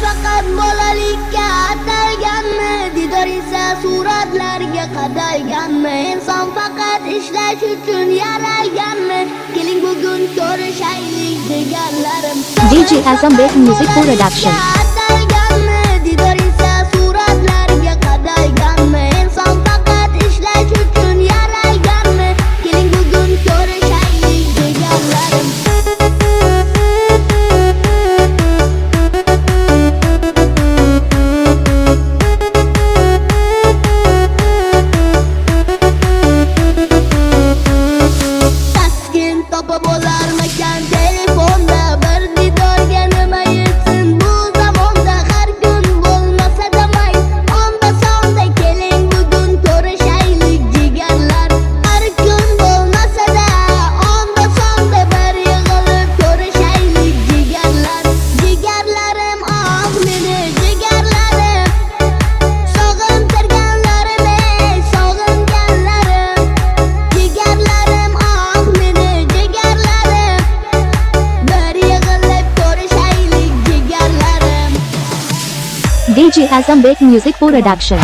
faqat bolalikka atalganmi, didor esa suratlarga qadalganmi? Inson faqat ishlash uchun yaralganmi? Keling bugun ko'rishaylik deganlarim. DJ Azambek Music Production. Atalganmi, didor esa suratlarga qadalganmi? Inson faqat ishlash uchun yaralganmi? Keling bugun ko'rishaylik deganlarim. Taskin topib bo'larmikan telefonda, bir didorga nima yetsin bu zamonda? Har kun bo'lmasa damay, onda sonda keling bugun ko'rishaylik jigarlar. Har kun bo'lmasa-da, onda sonda bir yig'ilib ko'rishaylik jigarlar. Jigarlarim, ah meni jigarlarim, sog'intirganlarim, sog'inganlarim. Jigarlarim, ah meni jigarlarim, bir yig'ilib ko'rishaylik jigarlarim. DJ Azambek Music Production.